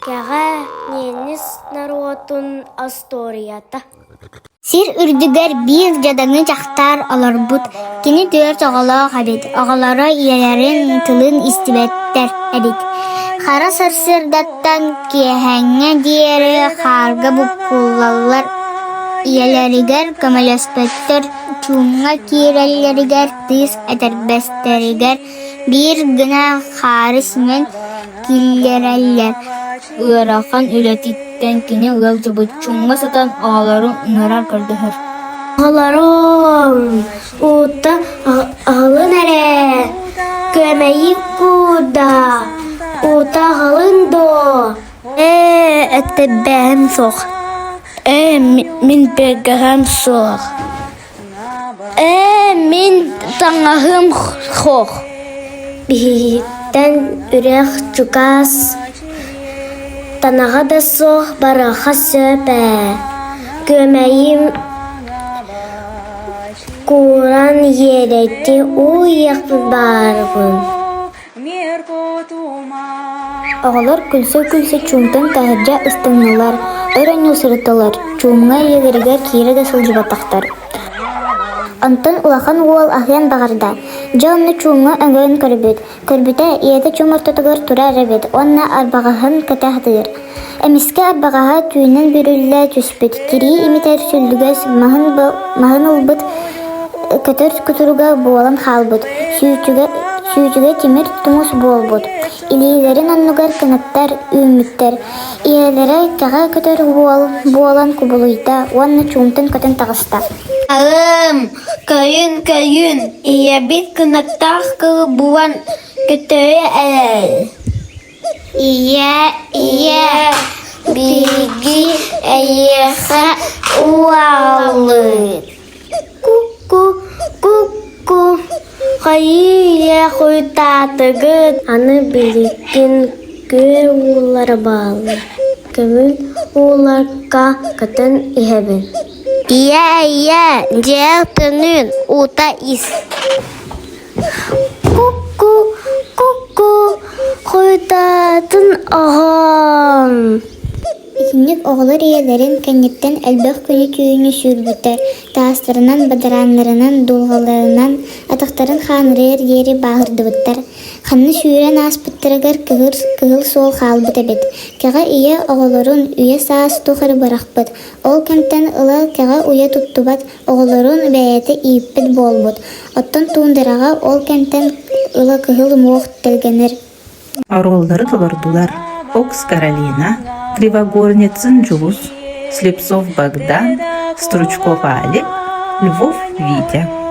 Кяға ненис народун асторията. Сир үрдүгер бир жадаңы жақтар аларбут. Кини төр оголоо хабит. Оголоро иелерин тылын истибеттер эбит. Хара сырсырдаттан киэһэҥҥэ диэри харга буккуллаллар. Иелеригер көмөлөспөттөр, чуумга кииреллеригер тыыс этербестеригер бир гына хары симен киллереллер. Ыарахан үлэтиттен кини ыал жабыт чуумга сатан ааларын ыҥарар көрдөһөр. Агаларом, ута алын эре, көмейик куда, ута алын до. Это бэм сох. Мин бегахам сох. Мин таңахым хох. Биһиттен үрэх чукас. Танаға да сох бараха сөпэ. Көмейим куран ерети уяқ барбын. Оголор күлсө чуумтан таһырдьа ыстыңнылар, өрөн усырыталар, чуумга иелеригер киире да сылжыбатахтар. Онтон улахан уол ахыан багарда. Дьонны чуумга өҥөөн көрбүт. Көрбүтэ иэте чумортотугар турар эбит, онна арбагаһын кытаһдыыр. Эмиске арбагаһа түүнэн бүрүллэ түспүт. Кирии имитер сүллүгэс маһын ылбыт көтөр кутуруга буолан хаалбыт. Сүүтүгэ тимир тумус буолбут. Илиилерин оннугар кынаттар үүмүттер. Иелере каға көтөр буолан кубулуйта, уонна чуумтан көтөн тагыста. Алым, көйүн, иебит кынаттах кылы буан көтөйө элел. Ие, биги эйеха уалыт. Ку, хайые хуйтатыгыт, аны биликин көр улар балы. Көмүн уларка кытын иһебин. Ие, дел төнүн ута ис. Ку, хуйтатын оғам. Икинник оголор иелерин кэнниттен элбэх күнү түүнү сүүрбүтэр, таастарынан, бадараннарынан, дулгаларынан, атактарын хаанырыыр диэри бааһырдыбыттар. Ханны сүүрэн ааспыттарыгар кыһыл суол хаалбыт эбит. Кэҕэ ие оголорун үйэ саас тухары барахпыт. Ол кэмтэн ыла кэҕэ уйа туттубат, оголорун бэйэти ииппит буолбут. Оттон туундарага ол кэмтэн ыла кыһыл муох телгенер. Оролдары толордулар. Окс Каролина, Кривогорницын Джуз, Слепцов Богдан, Стручков Алик, Львов Витя.